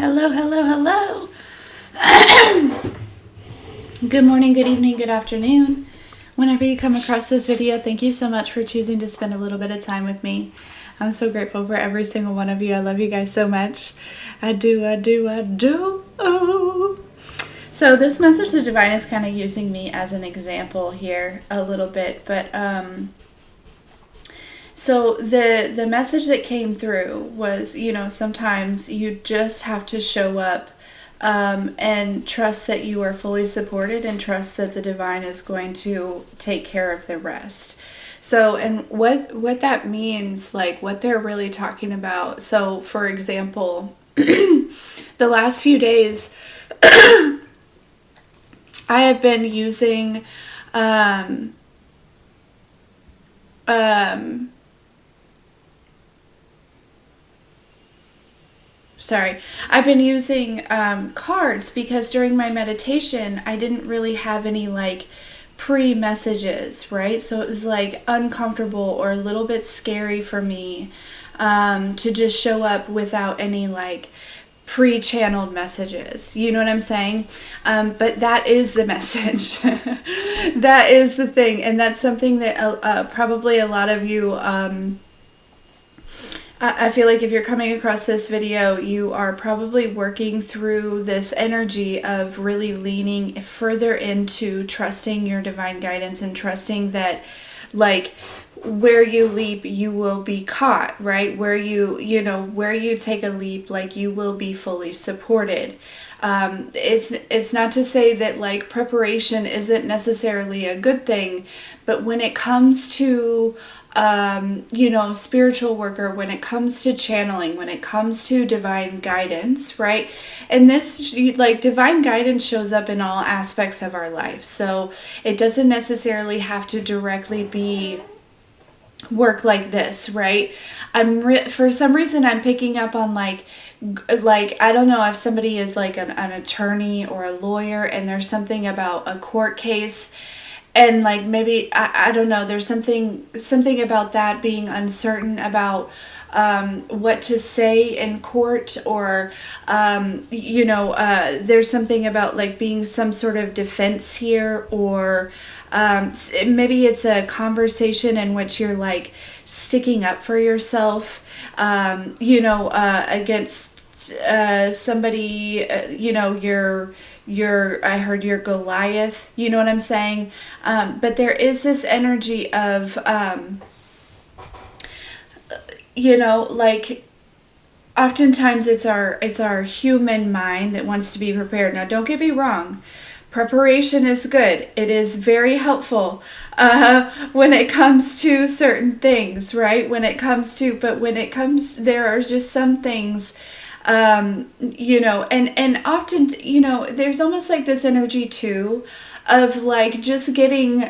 Hello, hello, hello. Good morning, good evening, good afternoon. Whenever you come across this video, thank you so much for choosing to spend a little bit of time with me. I'm so grateful for every single one of you. I love you guys so much. I do. Oh. So this message the divine is kind of using me as an example here a little bit, but so the message that came through was, sometimes you just have to show up and trust that you are fully supported and trust that the divine is going to take care of the rest. So, and what that means, like what they're really talking about. So, for example, the last few days, I have been using I've been using cards because during my meditation, I didn't really have any like pre-messages, right? So it was like uncomfortable or a little bit scary for me to just show up without any like pre-channeled messages. You know what I'm saying? But that is the message. That is the thing. And that's something that probably a lot of you... I feel like if you're coming across this video, you are probably working through this energy of really leaning further into trusting your divine guidance and trusting that, like, where you leap, you will be caught, right? Where where you take a leap, like, you will be fully supported. It's not to say that, like, preparation isn't necessarily a good thing, but when it comes to spiritual worker, when it comes to channeling, when it comes to divine guidance, right? And this, like, divine guidance shows up in all aspects of our life. So it doesn't necessarily have to directly be work like this, right? For some reason, I'm picking up on like, I don't know if somebody is like an attorney or a lawyer and there's something about a court case. And like maybe I don't know, there's something about that being uncertain about what to say in court, or there's something about like being some sort of defense here, or maybe it's a conversation in which you're like sticking up for yourself, against somebody, I heard you're Goliath, you know what I'm saying? But there is this energy of, like, oftentimes it's our human mind that wants to be prepared. Now, don't get me wrong. Preparation is good. It is very helpful when it comes to certain things, right? There are just some things, and often, there's almost like this energy too of like just getting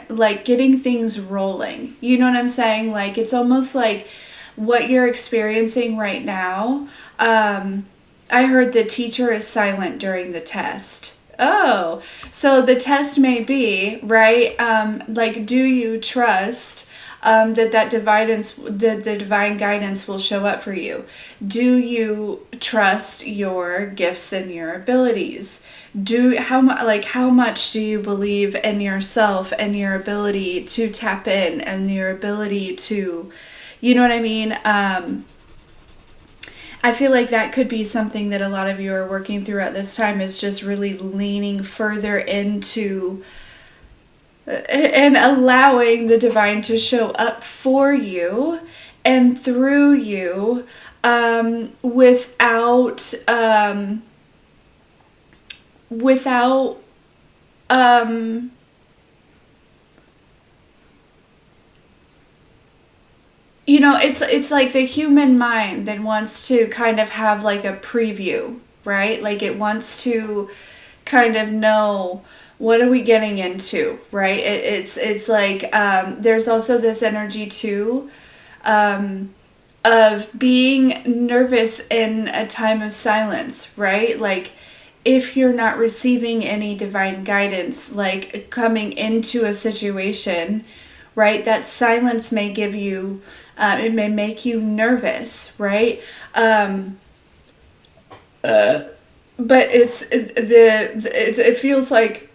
things rolling. You know what I'm saying? Like, it's almost like what you're experiencing right now. I heard the teacher is silent during the test. Oh, so the test may be, right? Like, do you trust that the divine guidance will show up for you? Do you trust your gifts and your abilities? How much do you believe in yourself and your ability to tap in and your ability to, you know what I mean? I feel like that could be something that a lot of you are working through at this time, is just really leaning further into and allowing the divine to show up for you and through you, without it's like the human mind that wants to kind of have like a preview, right? Like, it wants to kind of know, what are we getting into, right? It's like, there's also this energy too, of being nervous in a time of silence, right? Like, if you're not receiving any divine guidance, like coming into a situation, right, that silence may give you, it may make you nervous, right? but it feels like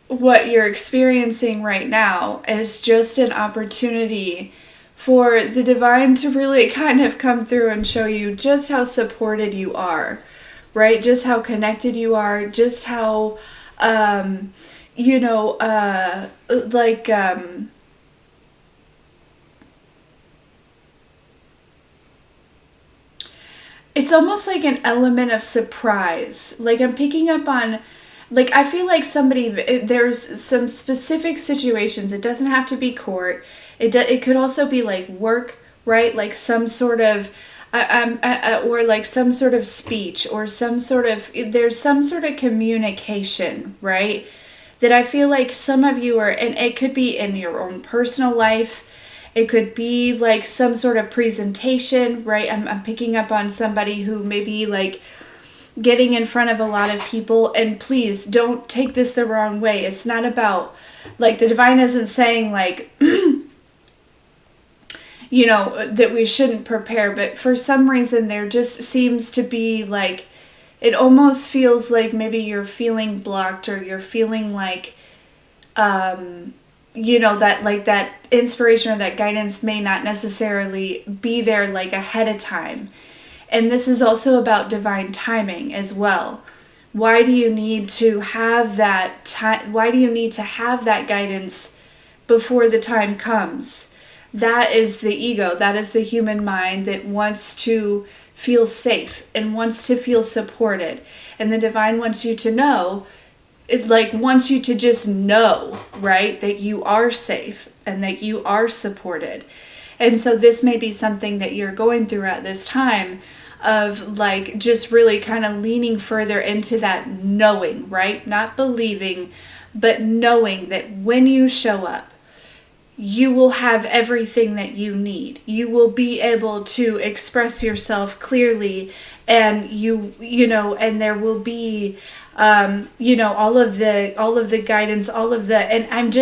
what you're experiencing right now is just an opportunity for the divine to really kind of come through and show you just how supported you are, right? Just how connected you are, just how, you know, like, it's almost like an element of surprise. Like I'm picking up on, like I feel like there's some specific situations. It doesn't have to be court. It could also be like work, right? Like some sort of, or like some sort of speech or some sort of, there's some sort of communication, right? That I feel like some of you are, and it could be in your own personal life. It could be like some sort of presentation, right? I'm picking up on somebody who maybe like getting in front of a lot of people. And please don't take this the wrong way. It's not about, like, the divine isn't saying like, you know, that we shouldn't prepare. But for some reason, there just seems to be like, it almost feels like maybe you're feeling blocked or you're feeling like, you know, that like that inspiration or that guidance may not necessarily be there like ahead of time. And this is also about divine timing as well. Why do you need to have that time? Why do you need to have that guidance before the time comes? That is the ego. That is the human mind that wants to feel safe and wants to feel supported. And the divine wants you to know, it like wants you to just know, right, that you are safe and that you are supported. And so this may be something that you're going through at this time of like just really kind of leaning further into that knowing, right? Not believing, but knowing that when you show up, you will have everything that you need. You will be able to express yourself clearly, and you know, and there will be you know, all of the guidance, all of the, and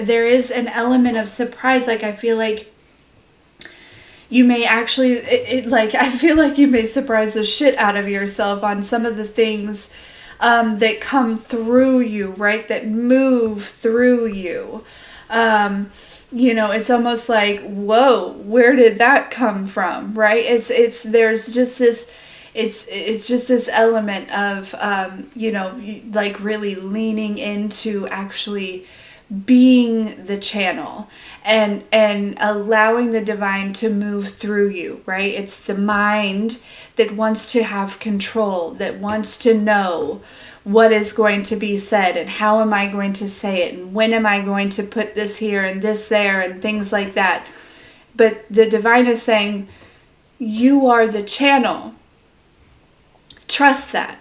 there is an element of surprise. Like I feel like you may actually, like I feel like you may surprise the shit out of yourself on some of the things that come through you, right? That move through you. You know, it's almost like, whoa, where did that come from, right? There's just this, it's just this element of, you know, like really leaning into actually being the channel and allowing the divine to move through you, right? It's the mind that wants to have control, that wants to know what is going to be said and how am I going to say it and when am I going to put this here and this there and things like that. But the divine is saying, you are the channel. Trust that.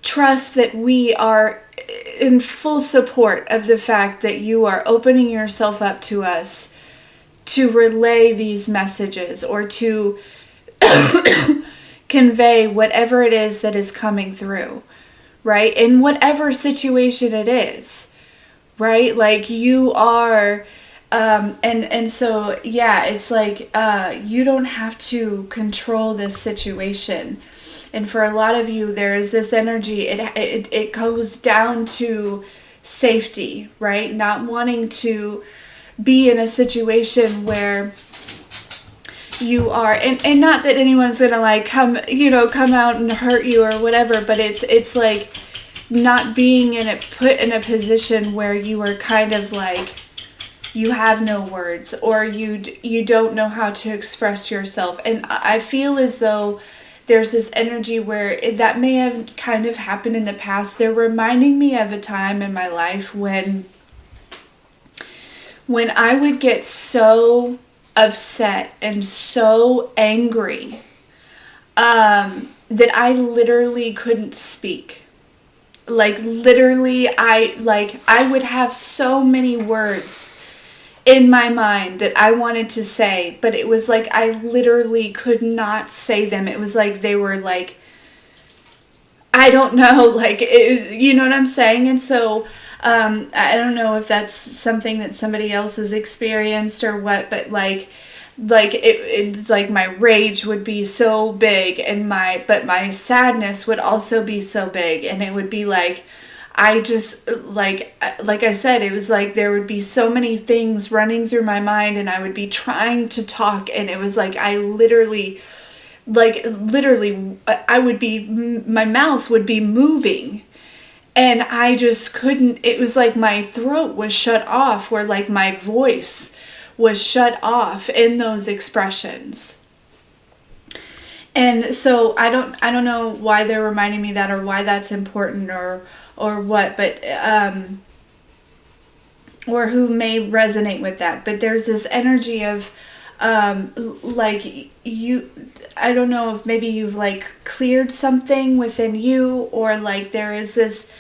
Trust that we are in full support of the fact that you are opening yourself up to us to relay these messages or to convey whatever it is that is coming through, right? In whatever situation it is, right? Like you are, and so, yeah, it's like, you don't have to control this situation. And for a lot of you, there is this energy, it goes down to safety, right? Not wanting to be in a situation where you are, and not that anyone's gonna like come out and hurt you or whatever, but it's like not being put in a position where you are kind of like, you have no words or you don't know how to express yourself. And I feel as though there's this energy where that may have kind of happened in the past. They're reminding me of a time in my life when I would get so upset and so angry that I literally couldn't speak. Like literally, I would have so many words in my mind that I wanted to say, but it was like I literally could not say them. It was like they were like, I don't know, like, you know what I'm saying? And so I don't know if that's something that somebody else has experienced or what, but like like it's like my rage would be so big, and my sadness would also be so big, and it would be like I just like I said, it was like there would be so many things running through my mind, and I would be trying to talk, and it was like I literally I would be, my mouth would be moving, and I just couldn't, it was like my throat was shut off, where like my voice was shut off in those expressions. And so I don't know why they're reminding me that, or why that's important, or what, but or who may resonate with that. But there's this energy of like you, I don't know if maybe you've like cleared something within you, or like there is this,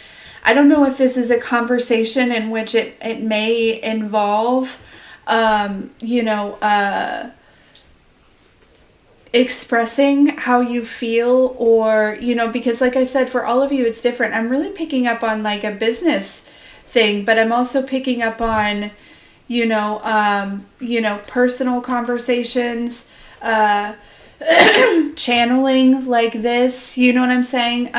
I don't know if this is a conversation in which it may involve expressing how you feel, or because like I said, for all of you it's different. I'm really picking up on like a business thing, but I'm also picking up on personal conversations, channeling like this, you know what I'm saying?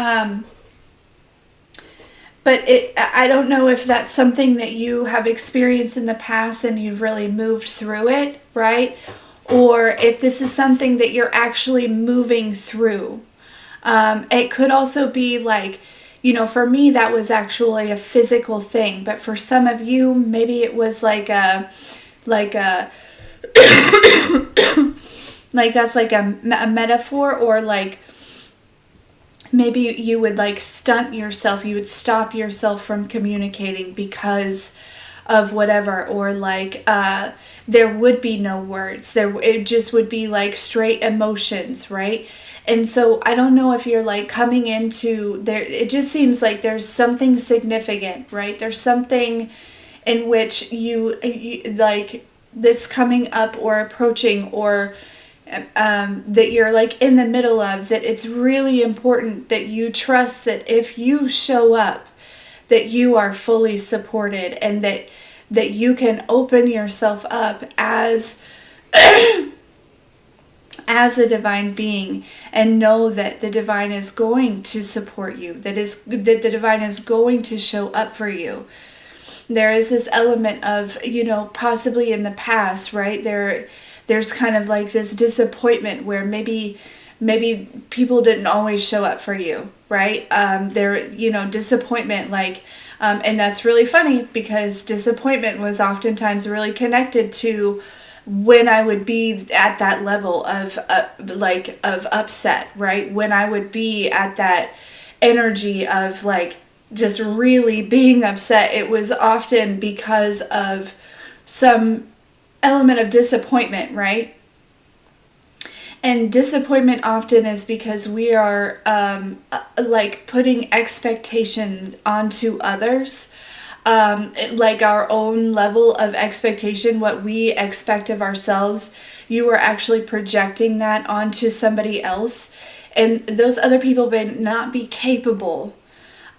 But I don't know if that's something that you have experienced in the past and you've really moved through it, right? Or if this is something that you're actually moving through. It could also be like, for me, that was actually a physical thing. But for some of you, maybe it was like like that's like a metaphor, or like maybe you would like stunt yourself. You would stop yourself from communicating because of whatever, or like there would be no words. It just would be like straight emotions, right? And so I don't know if you're like coming into there. It just seems like there's something significant, right? There's something in which you like that's coming up or approaching, or that you're like in the middle of, that it's really important that you trust that if you show up, that you are fully supported, and that you can open yourself up as as a divine being, and know that the divine is going to support you, that the divine is going to show up for you. There is this element of, possibly in the past, right? There's kind of like this disappointment where maybe people didn't always show up for you, right? Disappointment, like, and that's really funny, because disappointment was oftentimes really connected to when I would be at that level of of upset, right? When I would be at that energy of like just really being upset, it was often because of some element of disappointment, right? And disappointment often is because we are like putting expectations onto others, like our own level of expectation, what we expect of ourselves. You are actually projecting that onto somebody else, and those other people may not be capable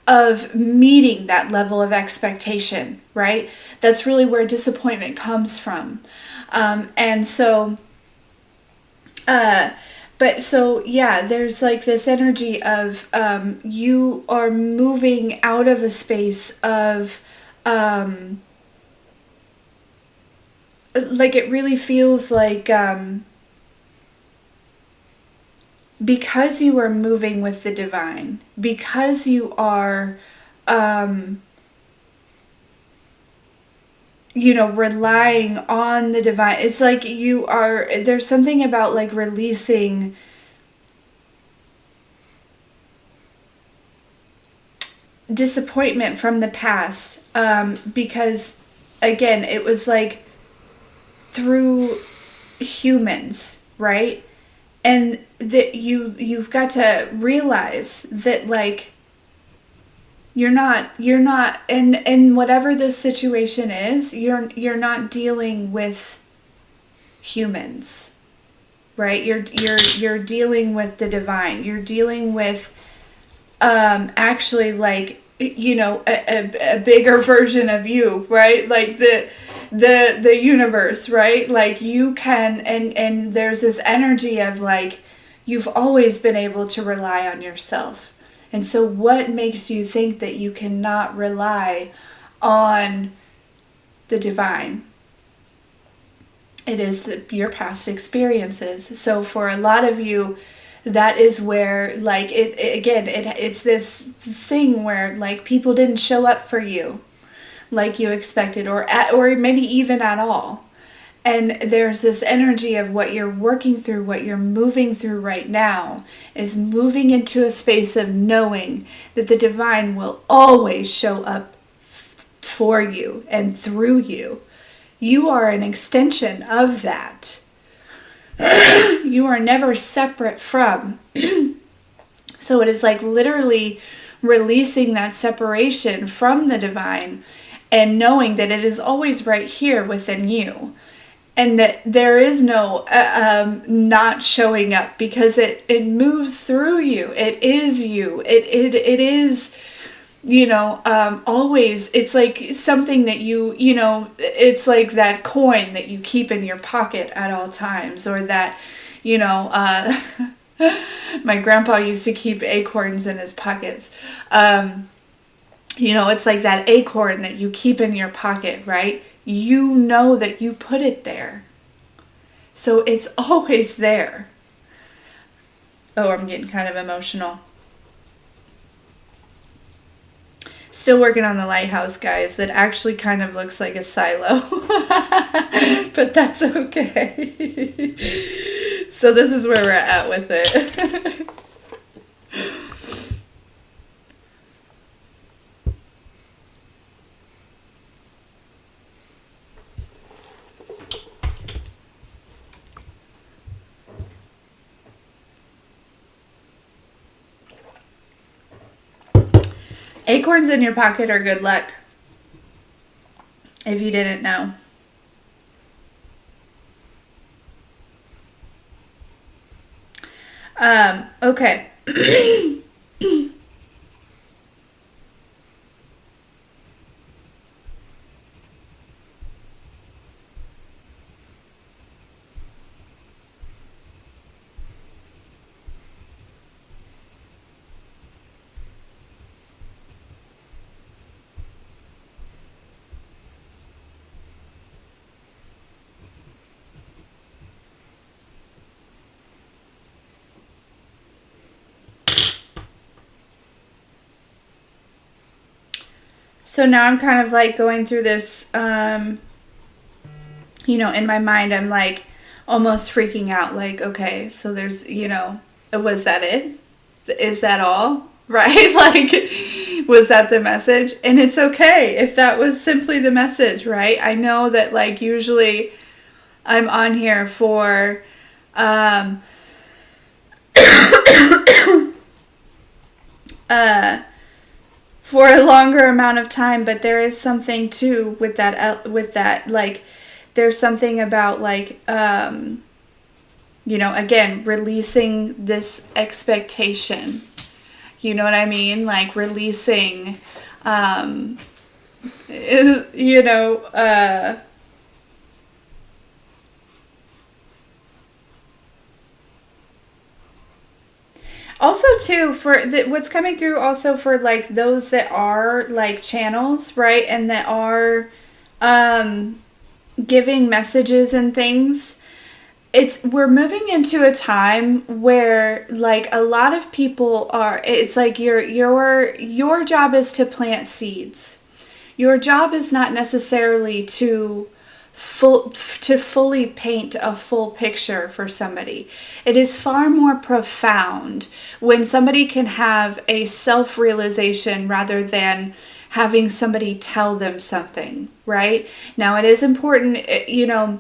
of meeting that level of expectation, right? That's really where disappointment comes from. And so, but so, yeah, there's like this energy of you are moving out of a space of, like it really feels like, because you are moving with the divine, because you are, relying on the divine. It's like there's something about like releasing disappointment from the past, because again, it was like through humans, right? And that you've got to realize that like you're not in whatever this situation is, you're not dealing with humans, right? You're dealing with the divine. You're dealing with actually like a bigger version of you, right? Like the universe, right? Like you can, and there's this energy of like, you've always been able to rely on yourself. And so what makes you think that you cannot rely on the divine? It is your past experiences. So for a lot of you, that is where like it's this thing where like people didn't show up for you like you expected, or maybe even at all. And there's this energy of what you're working through, what you're moving through right now is moving into a space of knowing that the divine will always show up for you and through you. You are an extension of that. You are never separate from. So it is like literally releasing that separation from the divine and knowing that it is always right here within you. And that there is no not showing up, because it moves through you. It is you. It is, always. It's like something that it's like that coin that you keep in your pocket at all times, or that, my grandpa used to keep acorns in his pockets. It's like that acorn that you keep in your pocket, right? You know that you put it there. So it's always there. Oh, I'm getting kind of emotional. Still working on the lighthouse, guys. That actually kind of looks like a silo. But that's okay. So this is where we're at with it. Acorns in your pocket are good luck, if you didn't know. Okay. So now I'm kind of like going through this, in my mind, I'm like almost freaking out. Like, okay, so there's, was that it? Is that all? Right? Like, was that the message? And it's okay if that was simply the message, right? I know that like usually I'm on here for, for a longer amount of time, but there is something too with that, like, there's something about like, again, releasing this expectation, you know what I mean? Like releasing, also too, for what's coming through also for like those that are like channels, right? And that are giving messages and things. We're moving into a time where like a lot of people are, it's like your job is to plant seeds. Your job is not necessarily to fully paint a full picture for somebody. It is far more profound when somebody can have a self-realization rather than having somebody tell them something, right? Now, it is important, a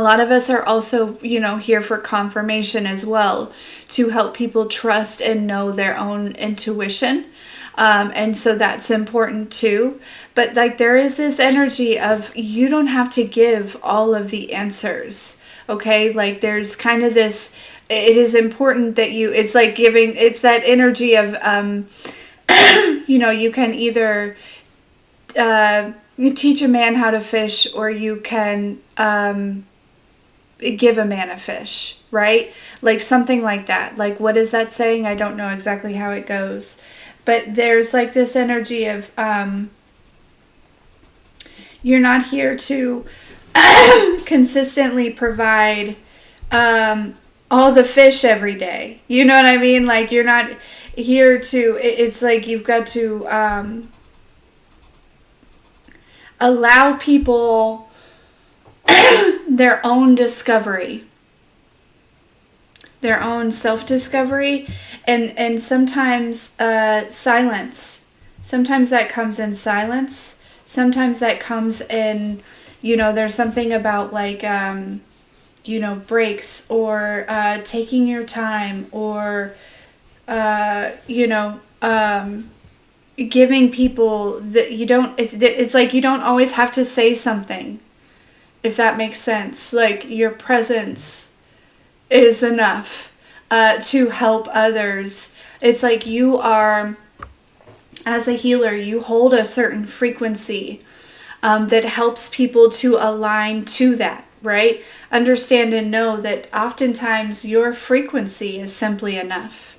lot of us are also, here for confirmation as well, to help people trust and know their own intuition. And so that's important too. But like there is this energy of you don't have to give all of the answers. Okay. Like there's kind of this, it is important that it's like giving, it's that energy of, you can either, you teach a man how to fish, or you can give a man a fish, right? Like something like that. Like, what is that saying? I don't know exactly how it goes. But there's like this energy of you're not here to consistently provide all the fish every day. You know what I mean? Like, you're not here to, it's like you've got to allow people their own discovery, their own self-discovery, and sometimes silence. Sometimes that comes in silence. Sometimes that comes in, there's something about like, breaks, or taking your time, or, giving people that you don't, it's like you don't always have to say something, if that makes sense. Like, your presence is enough to help others. It's like you are, as a healer, you hold a certain frequency that helps people to align to that, right? Understand and know that oftentimes your frequency is simply enough.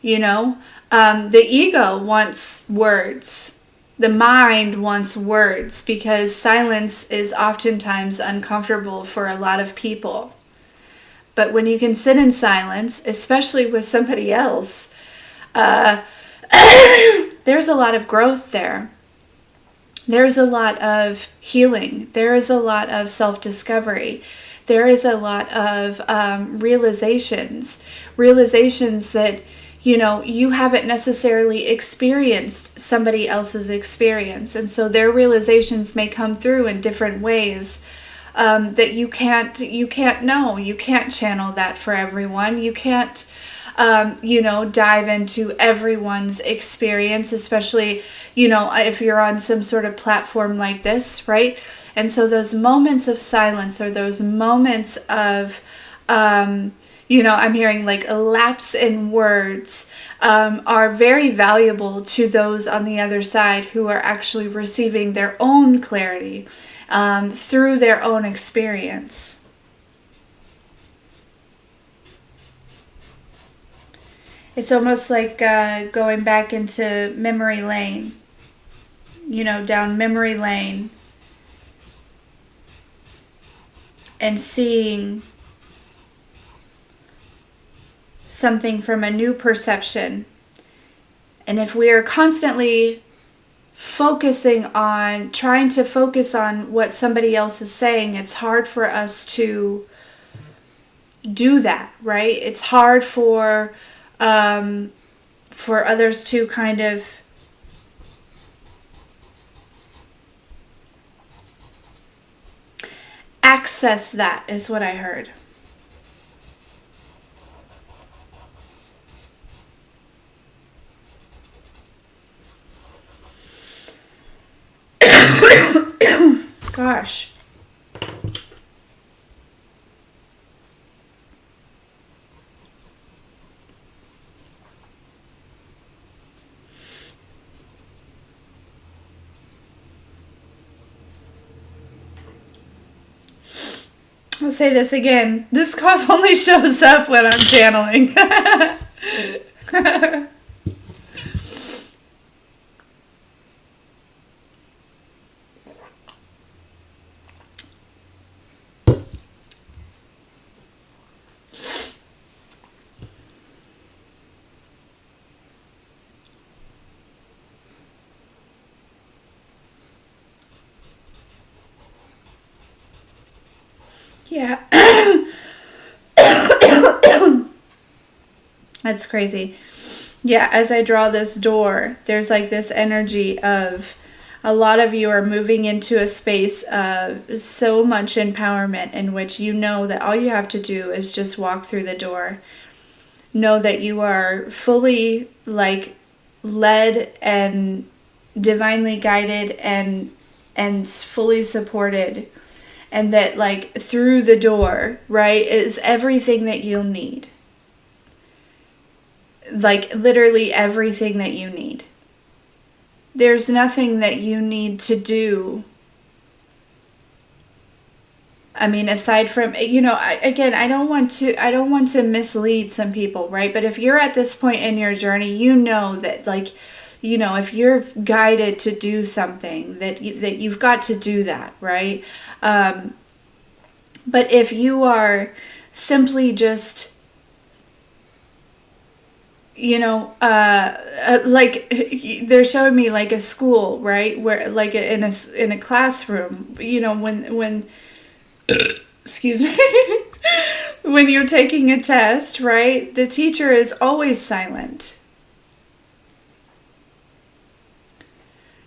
The ego wants words. The mind wants words, because silence is oftentimes uncomfortable for a lot of people. But when you can sit in silence, especially with somebody else, there's a lot of growth there. There's a lot of healing. There is a lot of self-discovery. There is a lot of realizations that, you haven't necessarily experienced somebody else's experience. And so their realizations may come through in different ways that you can't know. You can't channel that for everyone. You can't, dive into everyone's experience, especially, if you're on some sort of platform like this, right? And so those moments of silence, or those moments of, I'm hearing like a lapse in words, are very valuable to those on the other side who are actually receiving their own clarity through their own experience. It's almost like going back into memory lane, down memory lane, and seeing something from a new perception. And if we are constantly trying to focus on what somebody else is saying, it's hard for us to do that, right? It's hard for others to kind of access that, is what I heard. Gosh. I'll say this again. This cough only shows up when I'm channeling. Yeah. That's crazy. Yeah, as I draw this door, there's like this energy of a lot of you are moving into a space of so much empowerment, in which you know that all you have to do is just walk through the door. Know that you are fully like led and divinely guided and fully supported. And that like through the door, right, is everything that you'll need. Like literally everything that you need. There's nothing that you need to do. I mean, aside from, again, I don't want to mislead some people, right? But if you're at this point in your journey, you know that, like, if you're guided to do something, that you've got to do that, right? But if you are simply just, like, they're showing me like a school, right, where, like, in a classroom, when excuse me, when you're taking a test, right, the teacher is always silent.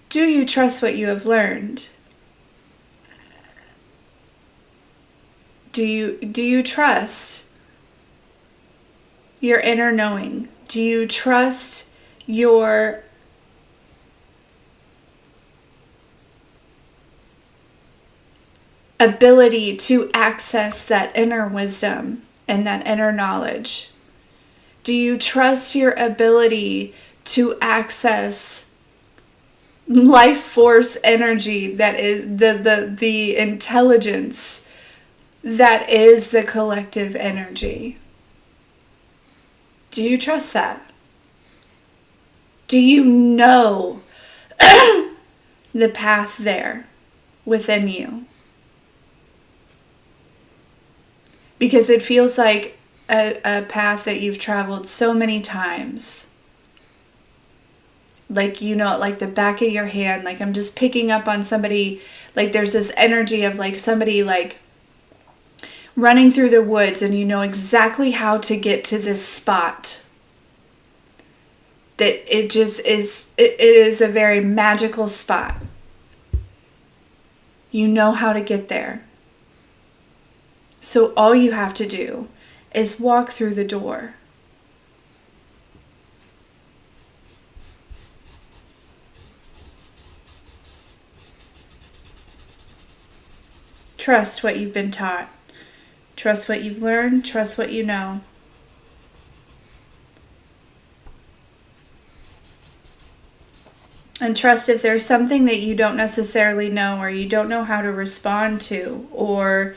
Do you trust what you have learned? Do you trust your inner knowing? Do you trust your ability to access that inner wisdom and that inner knowledge? Do you trust your ability to access life force energy, that is the intelligence that is the collective energy? Do you trust that? Do you know the path there within you? Because it feels like a path that you've traveled so many times. Like, like the back of your hand. Like, I'm just picking up on somebody. Like, there's this energy of, like, somebody, like, running through the woods, and you know exactly how to get to this spot. That it just is, it is a very magical spot. You know how to get there. So all you have to do is walk through the door. Trust what you've been taught. Trust what you've learned. Trust what you know. And trust if there's something that you don't necessarily know, or you don't know how to respond to, or,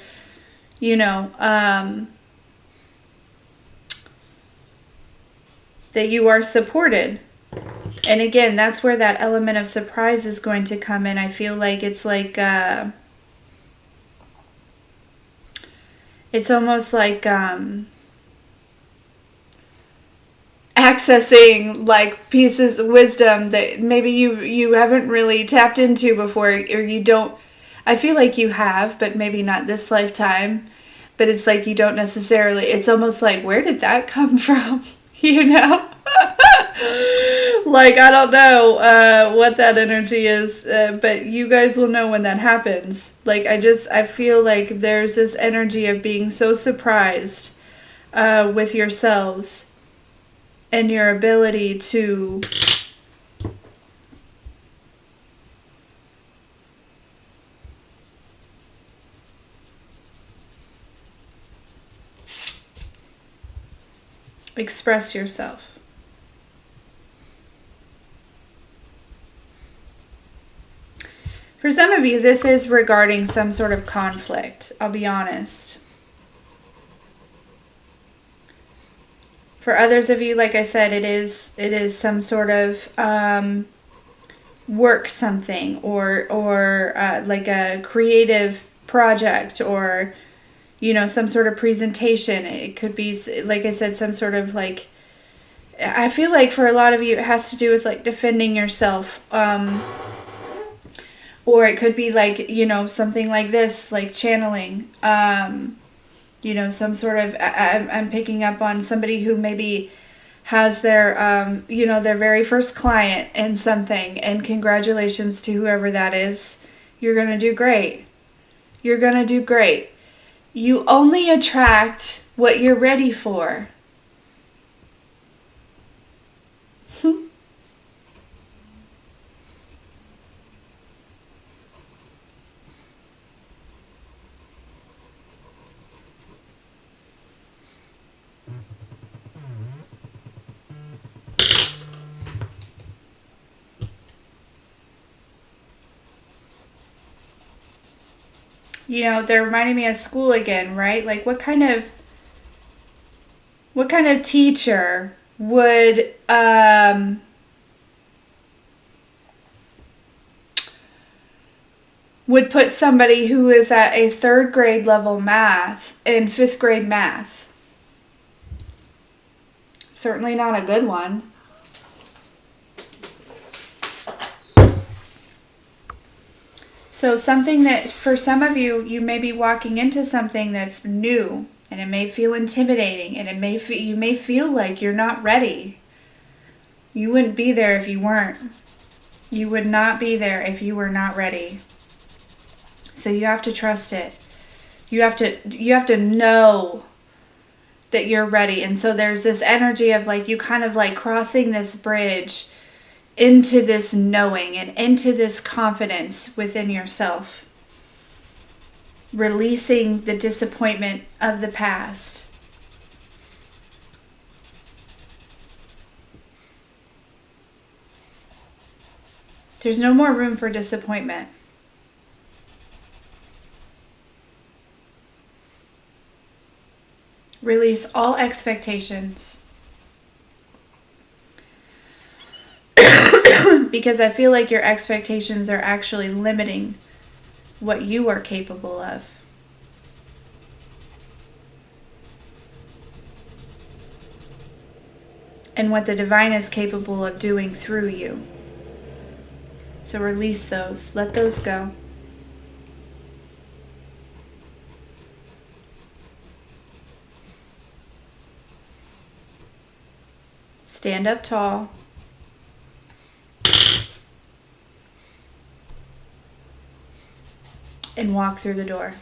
that you are supported. And again, that's where that element of surprise is going to come in. I feel like it's like, it's almost like accessing, like, pieces of wisdom that maybe you haven't really tapped into before, or you don't. I feel like you have, but maybe not this lifetime. But it's like you don't necessarily. It's almost like, where did that come from? Like, I don't know what that energy is, but you guys will know when that happens. Like, I feel like there's this energy of being so surprised with yourselves and your ability to express yourself. For some of you, this is regarding some sort of conflict, I'll be honest. For others of you, like I said, it is some sort of work something, or like a creative project, or some sort of presentation. It could be, like I said, some sort of, like, I feel like for a lot of you it has to do with, like, defending yourself, or it could be like, something like this, like channeling, some sort of, I'm picking up on somebody who maybe has their, their very first client in something, and congratulations to whoever that is. You're going to do great. You're going to do great. You only attract what you're ready for. You know, they're reminding me of school again, right? Like what kind of teacher would put somebody who is at a third grade level math in fifth grade math? Certainly not a good one. So something that for some of you, you may be walking into something that's new, and it may feel intimidating, and you may feel like you're not ready. You wouldn't be there if you weren't. You would not be there if you were not ready. So you have to trust it. You have to know that you're ready. And so there's this energy of like you kind of like crossing this bridge into this knowing and into this confidence within yourself. Releasing the disappointment of the past. There's no more room for disappointment. Release all expectations. Because I feel like your expectations are actually limiting what you are capable of. And what the divine is capable of doing through you. So release those. Let those go. Stand up tall. And walk through the door.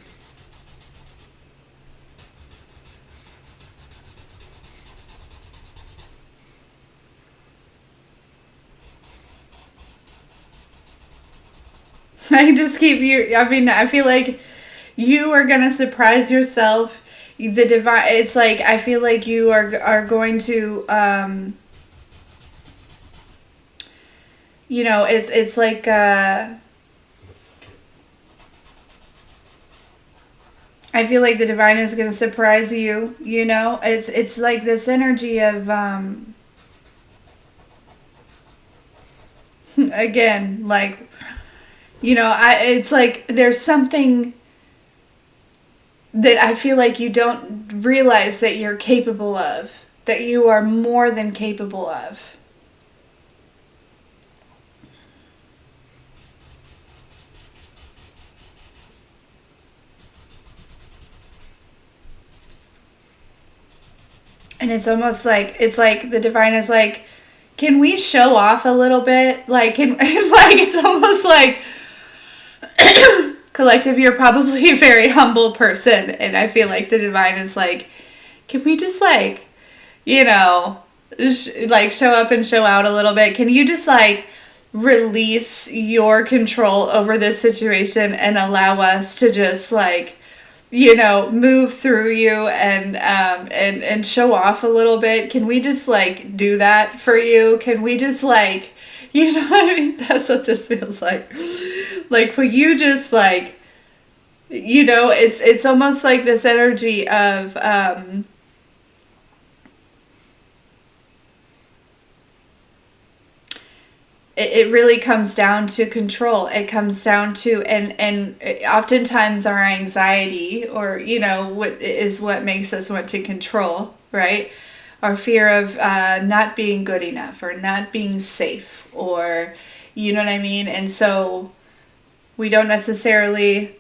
I feel like you are going to surprise yourself. The divine, it's like, I feel like you are going to, it's like, I feel like the divine is going to surprise you, you know? It's like this energy of, again, like, it's like there's something that I feel like you don't realize that you're capable of, that you are more than capable of. And it's almost like, the divine is like, can we show off a little bit? Like, it's almost like, collective, you're probably a very humble person. And I feel like the divine is like, can we just like, show up and show out a little bit? Can you just like release your control over this situation and allow us to just like, move through you and show off a little bit? Can we just like do that for you? Can we just like, what I mean? That's what this feels like. Like, will you just like, it's almost like this energy of, it really comes down to control. It comes down to, and oftentimes our anxiety or, what makes us want to control, right? Our fear of not being good enough or not being safe or, you know what I mean? And so we don't necessarily,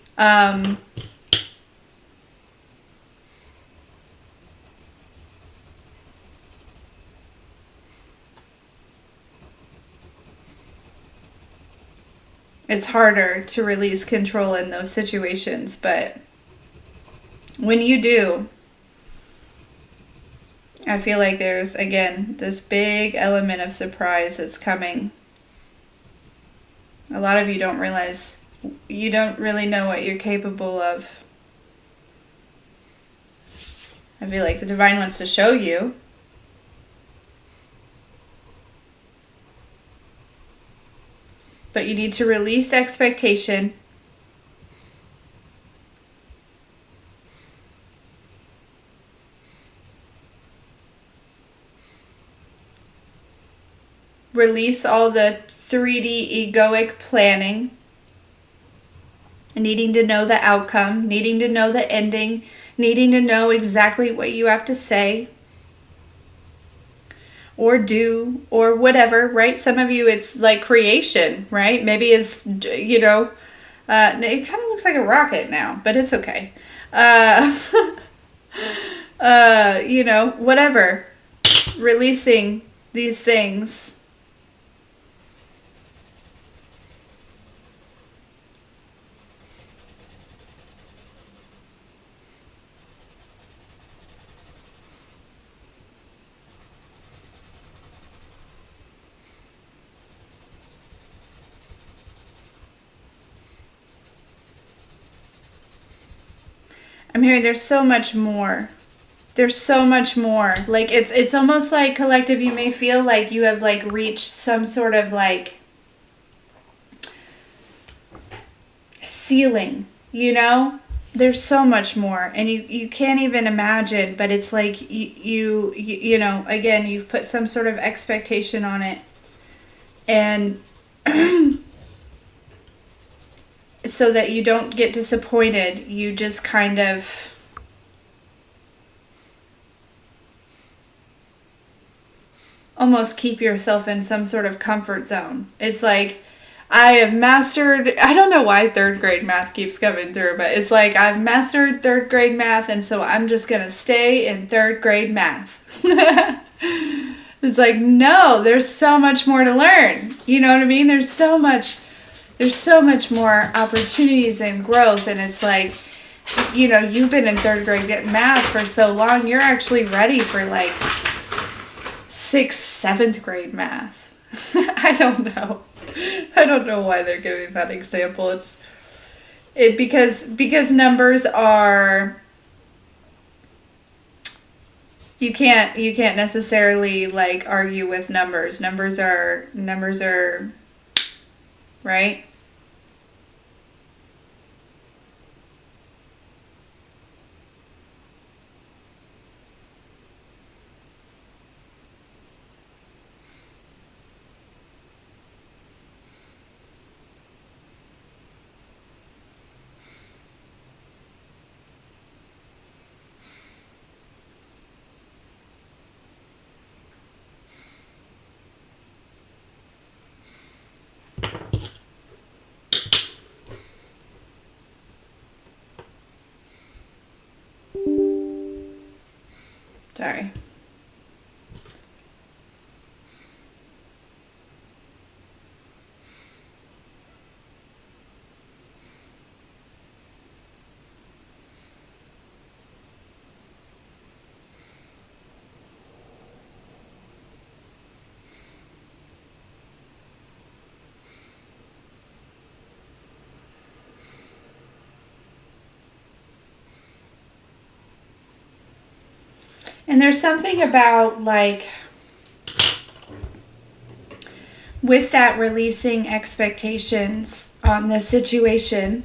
it's harder to release control in those situations, but when you do, I feel like there's, again, this big element of surprise that's coming. A lot of you don't realize, you don't really know what you're capable of. I feel like the divine wants to show you. But you need to release expectation Release all the 3D egoic planning, needing to know the outcome, needing to know the ending, needing to know exactly what you have to say or do or whatever, right? Some of you, it's like creation, right? Maybe it's, it kind of looks like a rocket now, but it's okay. Whatever. Releasing these things. I'm hearing there's so much more. There's so much more. Like it's almost like collective, you may feel like you have like reached some sort of like ceiling, There's so much more, and you can't even imagine, but it's like again, you've put some sort of expectation on it, and so that you don't get disappointed, you just kind of almost keep yourself in some sort of comfort zone. It's like, I have mastered, I don't know why third grade math keeps coming through, but it's like, I've mastered third grade math, and so I'm just going to stay in third grade math. It's like, no, there's so much more to learn. You know what I mean? There's so much more opportunities and growth, and it's like, you've been in third grade math for so long, you're actually ready for like 6th, 7th grade math. I don't know why they're giving that example. Because numbers are, you can't necessarily like argue with numbers. Numbers are right? Sorry. And there's something about like, with that releasing expectations on this situation,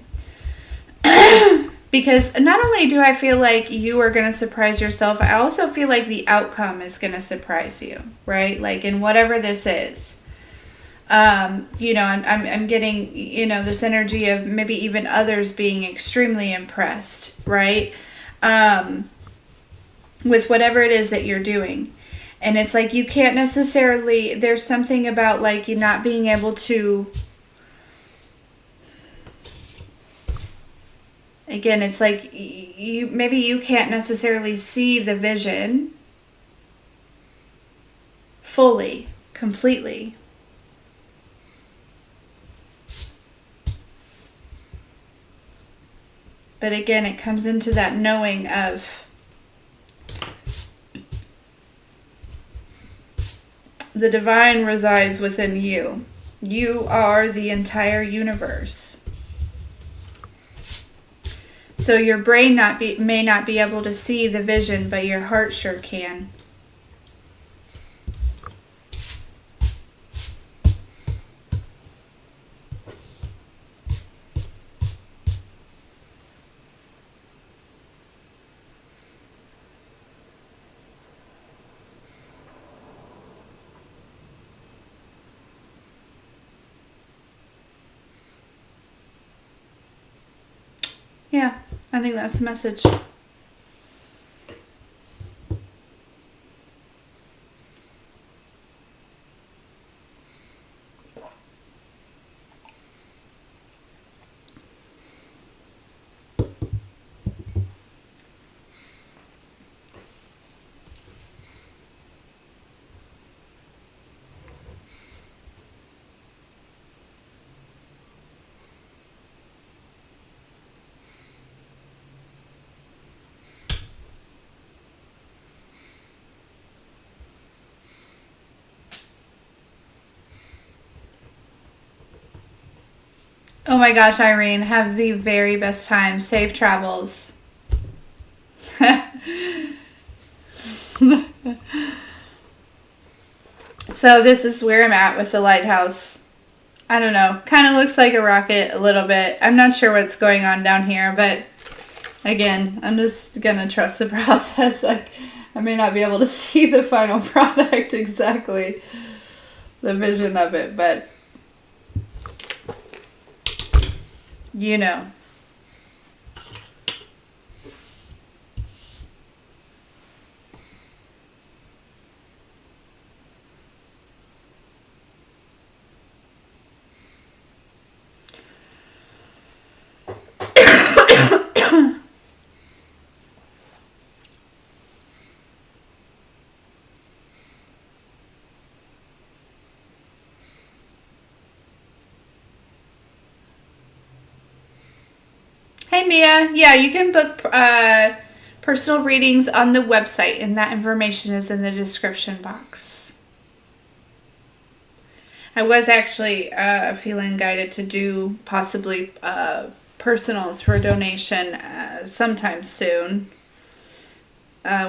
because not only do I feel like you are going to surprise yourself, I also feel like the outcome is going to surprise you, right? Like in whatever this is. I'm getting, this energy of maybe even others being extremely impressed, right? With whatever it is that you're doing. And it's like, you can't necessarily, there's something about like you not being able to, again, it's like you can't necessarily see the vision fully, completely. But again, it comes into that knowing of the divine resides within you. You are the entire universe. So your brain may not be able to see the vision, but your heart sure can. Yeah, I think that's the message. Oh my gosh, Irene, have the very best time. Safe travels. So this is where I'm at with the lighthouse. I don't know. Kind of looks like a rocket a little bit. I'm not sure what's going on down here, but again, I'm just going to trust the process. I may not be able to see the final product exactly, the vision of it, but you know. Hey Mia, yeah, you can book personal readings on the website, and that information is in the description box. I was actually feeling guided to do possibly personals for donation sometime soon,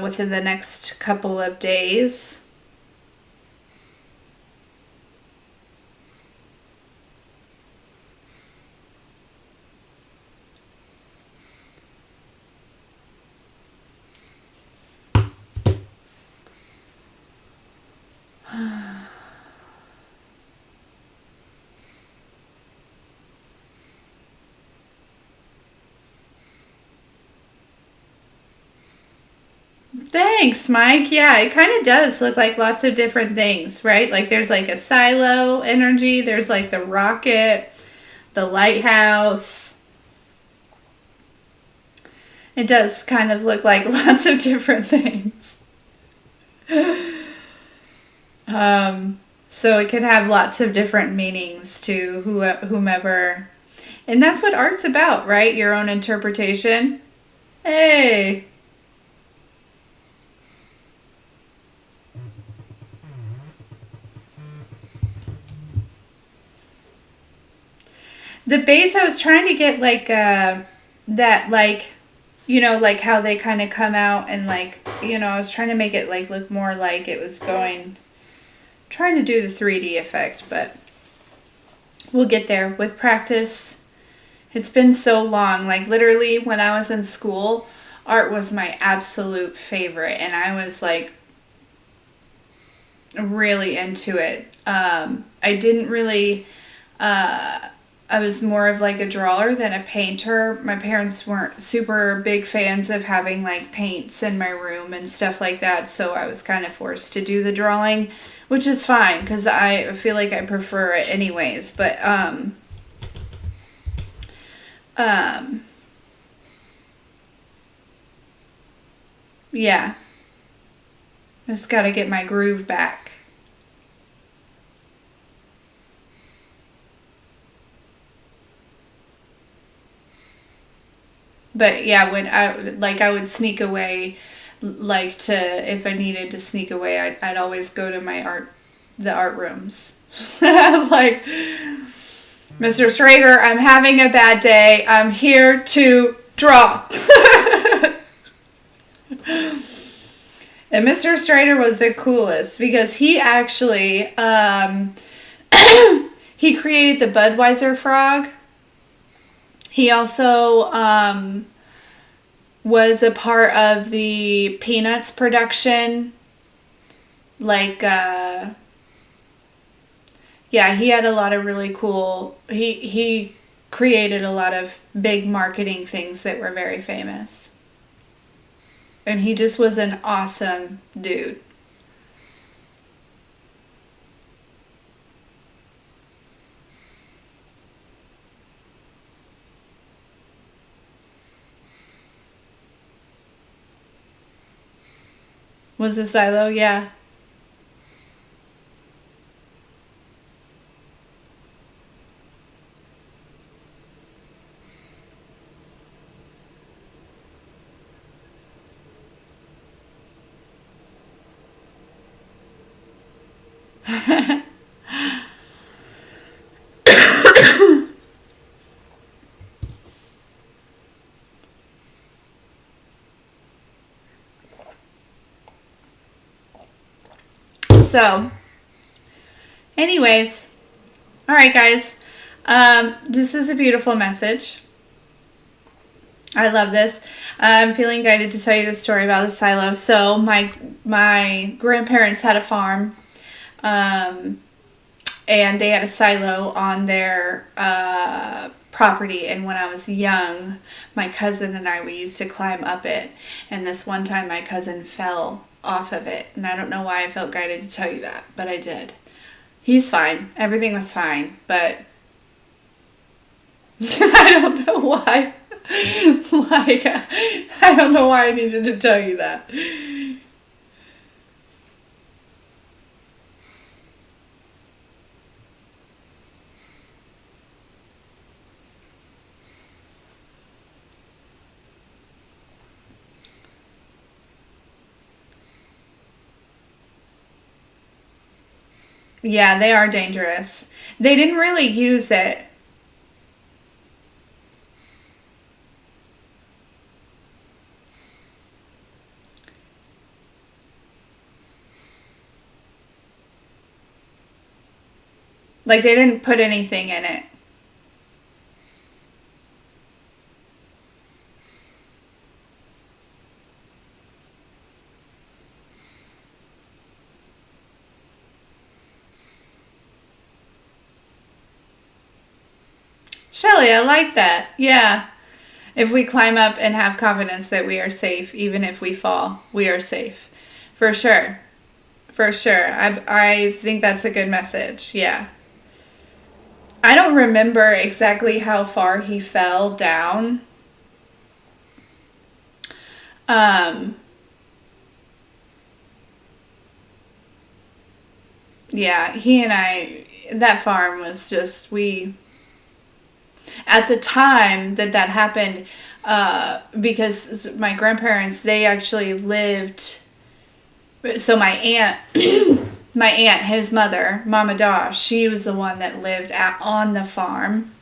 within the next couple of days. Thanks, Mike. Yeah, it kind of does look like lots of different things, right? Like there's like a silo energy, there's like the rocket, the lighthouse. It does kind of look like lots of different things. So it could have lots of different meanings to whomever. And that's what art's about, right? Your own interpretation. Hey. The base, I was trying to get like that, like, you know, like how they kind of come out and like, you know, I was trying to make it like look more like it was going, trying to do the 3D effect, but we'll get there with practice. It's been so long. Like literally when I was in school, art was my absolute favorite, and I was like really into it. I didn't really I was more of like a drawer than a painter. My parents weren't super big fans of having like paints in my room and stuff like that, so I was kind of forced to do the drawing, which is fine because I feel like I prefer it anyways. But um, yeah, just got to get my groove back. But yeah, when I would sneak away, like to if I needed to sneak away, I'd always go to the art rooms, like Mr. Strader, I'm having a bad day. I'm here to draw. And Mr. Strader was the coolest because he actually he created the Budweiser frog. He also was a part of the Peanuts production. Like, yeah, he had a lot of really cool. He created a lot of big marketing things that were very famous. And he just was an awesome dude. Was the silo? Yeah. So, anyways, all right, guys. This is a beautiful message. I love this. I'm feeling guided to tell you the story about the silo. So, my grandparents had a farm, and they had a silo on their property. And when I was young, my cousin and we used to climb up it. And this one time, my cousin fell off of it, and I don't know why I felt guided to tell you that, but I did. He's fine. Everything was fine, but I don't know why. Like, I don't know why I needed to tell you that. Yeah, they are dangerous. They didn't really use it. Like, they didn't put anything in it. Shelly, I like that. Yeah. If we climb up and have confidence that we are safe, even if we fall, we are safe. For sure. For sure. I think that's a good message. Yeah. I don't remember exactly how far he fell down. Um, yeah, he and that farm was just, at the time that happened, because my grandparents, they actually lived, so my aunt, his mother, Mama Daw, she was the one that lived on the farm,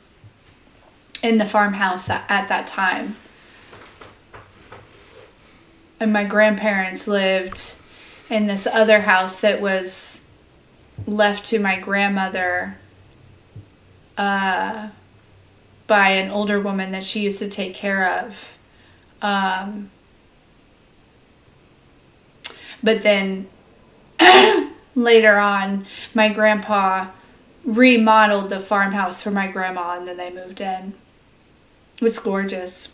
in the farmhouse at that time. And my grandparents lived in this other house that was left to my grandmother by an older woman that she used to take care of. But then later on, my grandpa remodeled the farmhouse for my grandma, and then they moved in. It's gorgeous.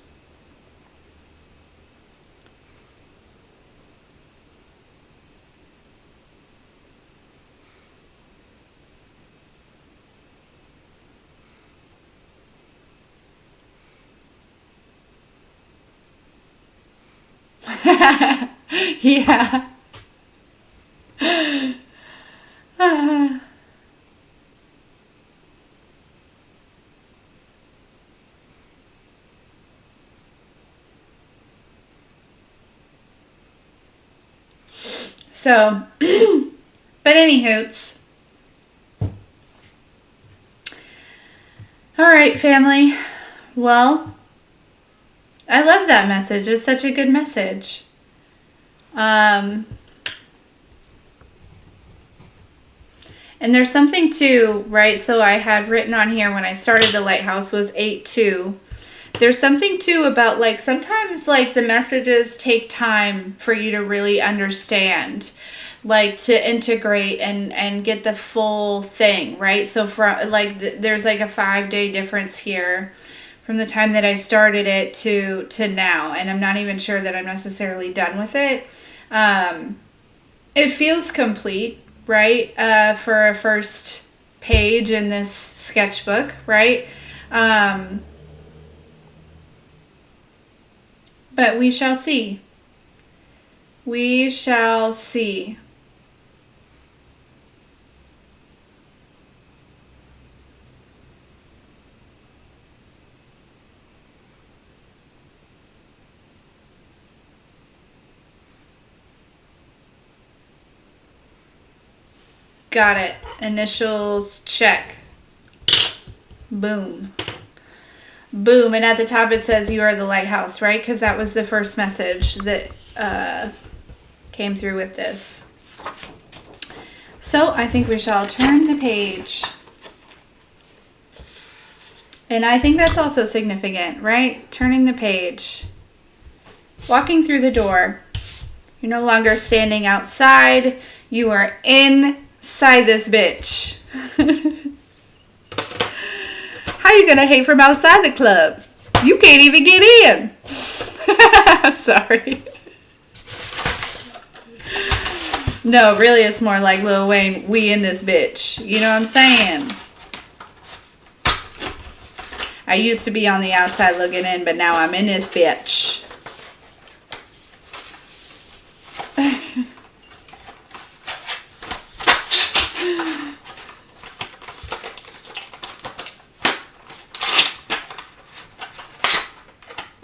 Yeah. So, but anywhoots. All right, family. Well, I love that message. It's such a good message. And there's something too, right? So I had written on here when I started the lighthouse was 8-2. There's something too about, like, sometimes, like, the messages take time for you to really understand. like to integrate and get the full thing, right? So for like there's like a 5-day difference here from the time that I started it to now, and I'm not even sure that I'm necessarily done with it. It feels complete, right? For a first page in this sketchbook, right? But we shall see. We shall see. Got it. Initials, check. Boom. Boom. And at the top it says you are the lighthouse, right? Because that was the first message that came through with this. So I think we shall turn the page. And I think that's also significant, right? Turning the page. Walking through the door. You're no longer standing outside. You are inside this bitch. How you gonna hate from outside the club? You can't even get in. Sorry. No, really it's more like Lil Wayne, we in this bitch. You know what I'm saying? I used to be on the outside looking in, but now I'm in this bitch.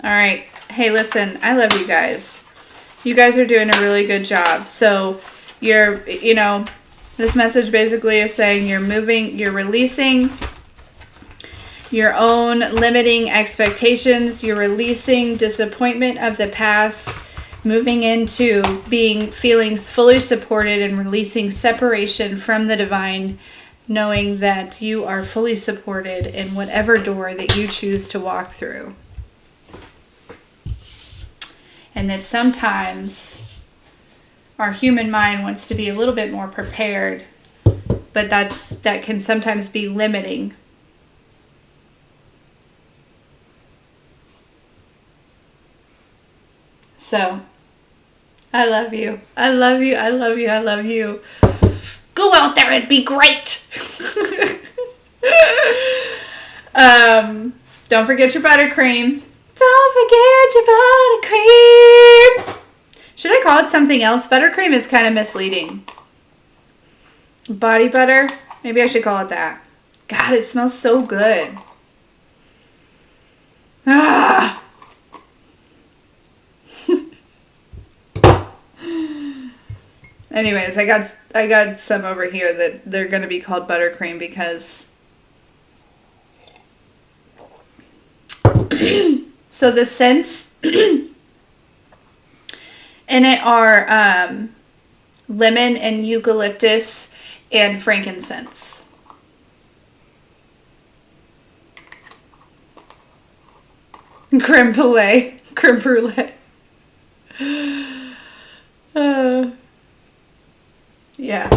All right. Hey, listen, I love you guys. You guys are doing a really good job. So this message basically is saying you're releasing your own limiting expectations. You're releasing disappointment of the past, moving into feeling fully supported and releasing separation from the divine, knowing that you are fully supported in whatever door that you choose to walk through. And that sometimes our human mind wants to be a little bit more prepared, but that can sometimes be limiting. So, I love you. I love you. I love you. I love you. Go out there and be great. Don't forget your buttercream. Don't forget your buttercream. Should I call it something else? Buttercream is kind of misleading. Body butter? Maybe I should call it that. God, it smells so good. Ah. Anyways, I got some over here that they're going to be called buttercream because so the scents in it are lemon and eucalyptus and frankincense. Creme brulee. Creme brulee. Yeah.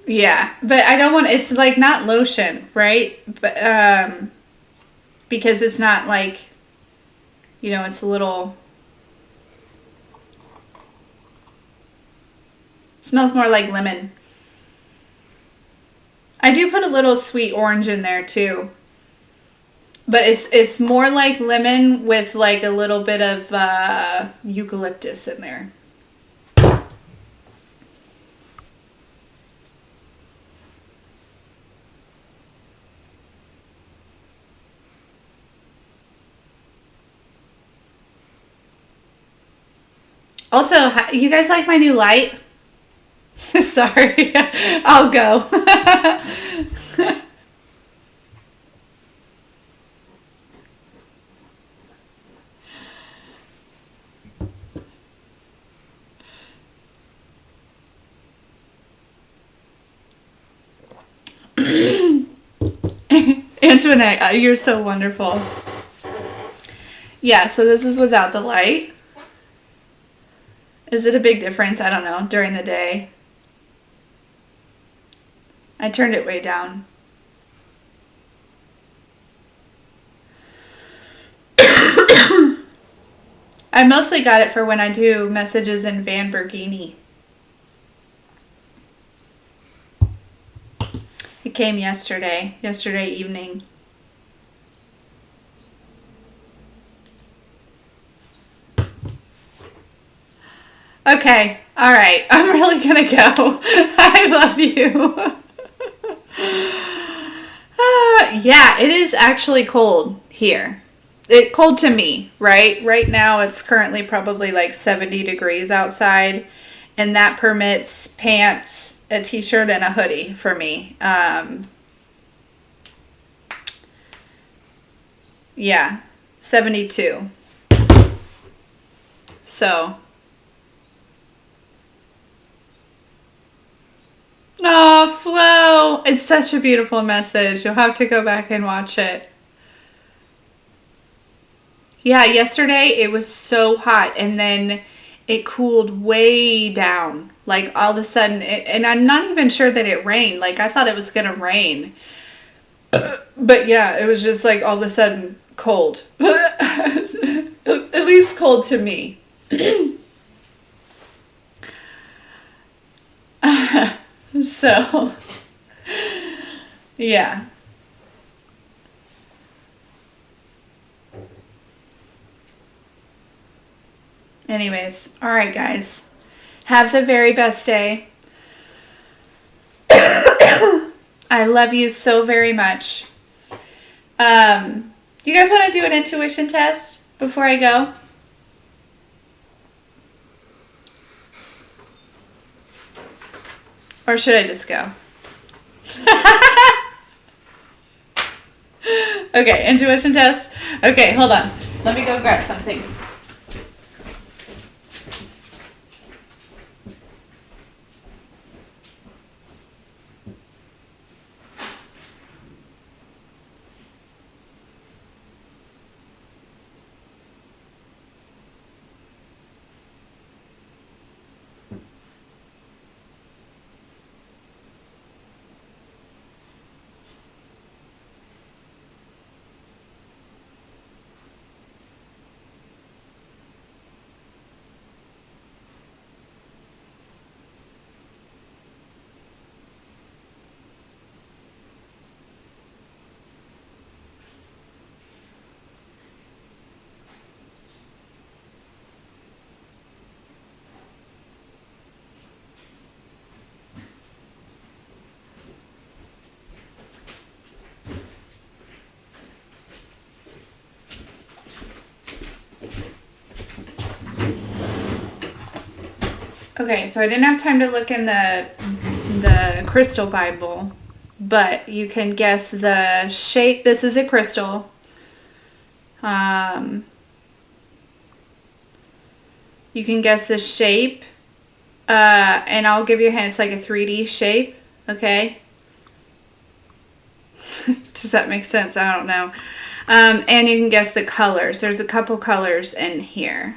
Yeah, but I don't want, it's like not lotion, right? But because it's not like, it's a little, smells more like lemon. I do put a little sweet orange in there too. But it's more like lemon with like a little bit of eucalyptus in there. Also, you guys like my new light? Sorry, I'll go. It's when you're so wonderful. Yeah, so this is without the light. Is it a big difference? I don't know. During the day. I turned it way down. I mostly got it for when I do messages in Lamborghini. It came yesterday evening. Okay, all right. I'm really gonna go. I love you. Yeah, it is actually cold here. Cold to me, right? Right now it's currently probably like 70 degrees outside, and that permits pants, a t-shirt, and a hoodie for me. Yeah, 72. So, oh, Flo, it's such a beautiful message. You'll have to go back and watch it. Yeah, yesterday it was so hot, and then it cooled way down. Like all of a sudden, and I'm not even sure that it rained. Like I thought it was gonna rain. But yeah, it was just like all of a sudden cold. At least cold to me. So, yeah. Anyways, all right, guys. Have the very best day. I love you so very much. You guys want to do an intuition test before I go? Or should I just go? Okay, intuition test. Okay, hold on. Let me go grab something. Okay, so I didn't have time to look in the crystal Bible, but you can guess the shape. This is a crystal. You can guess the shape, and I'll give you a hint. It's like a 3D shape. Okay. Does that make sense? I don't know. And you can guess the colors. There's a couple colors in here.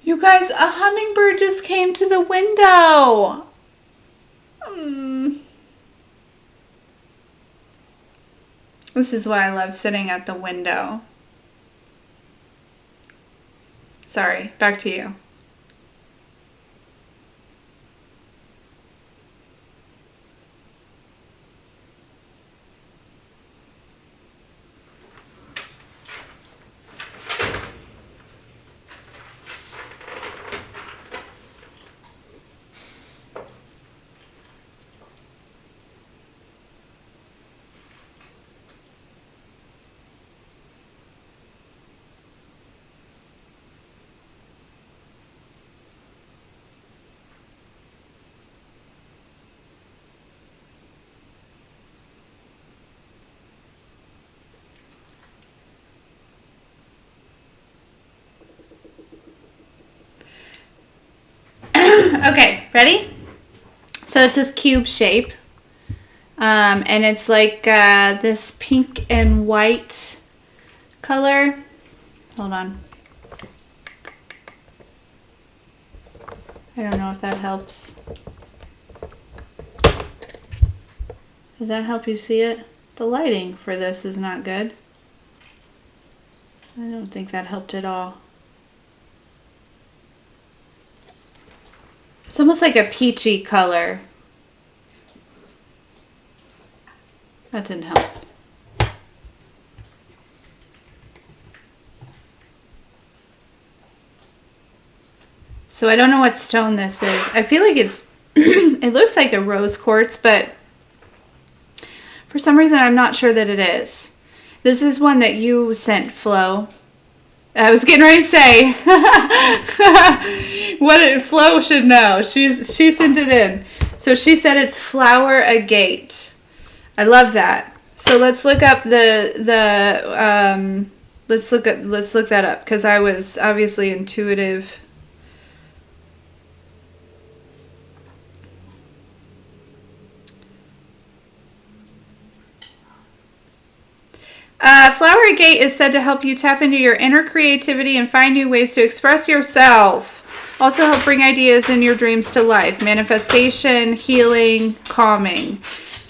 You guys, a hummingbird just came to the window. This is why I love sitting at the window. Sorry, back to you. Okay, ready? So it's this cube shape. And it's like this pink and white color. Hold on. I don't know if that helps. Does that help you see it? The lighting for this is not good. I don't think that helped at all. It's almost like a peachy color. That didn't help. So I don't know what stone this is. I feel like it's, it looks like a rose quartz, but for some reason I'm not sure that it is. This is one that you sent, Flo. I was getting ready to say, Flo should know. She sent it in. So she said it's flower agate. I love that. So let's look up let's look that up, because I was obviously intuitive. Flower agate is said to help you tap into your inner creativity and find new ways to express yourself. Also help bring ideas in your dreams to life. Manifestation, healing, calming.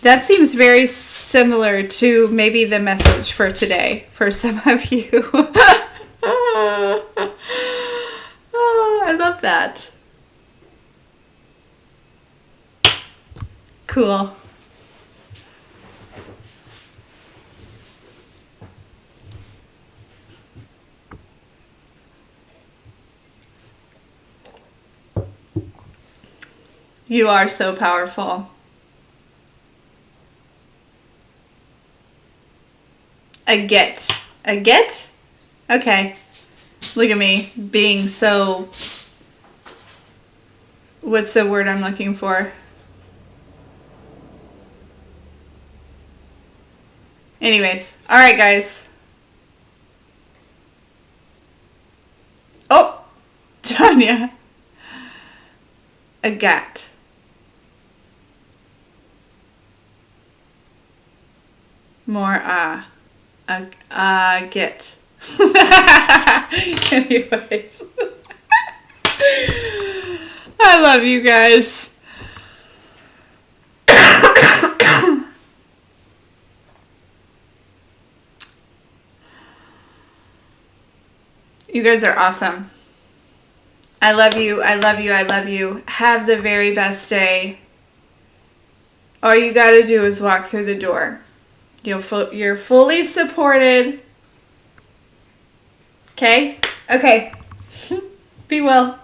That seems very similar to maybe the message for today for some of you. Oh, I love that. Cool. You are so powerful. A get. Okay. Look at me being so... What's the word I'm looking for? Anyways. Alright, guys. Oh! Tanya. Agate. More get. Anyways. I love you guys. You guys are awesome. I love you. I love you. I love you. Have the very best day. All you got to do is walk through the door. You're fully supported. Okay? Okay. Be well.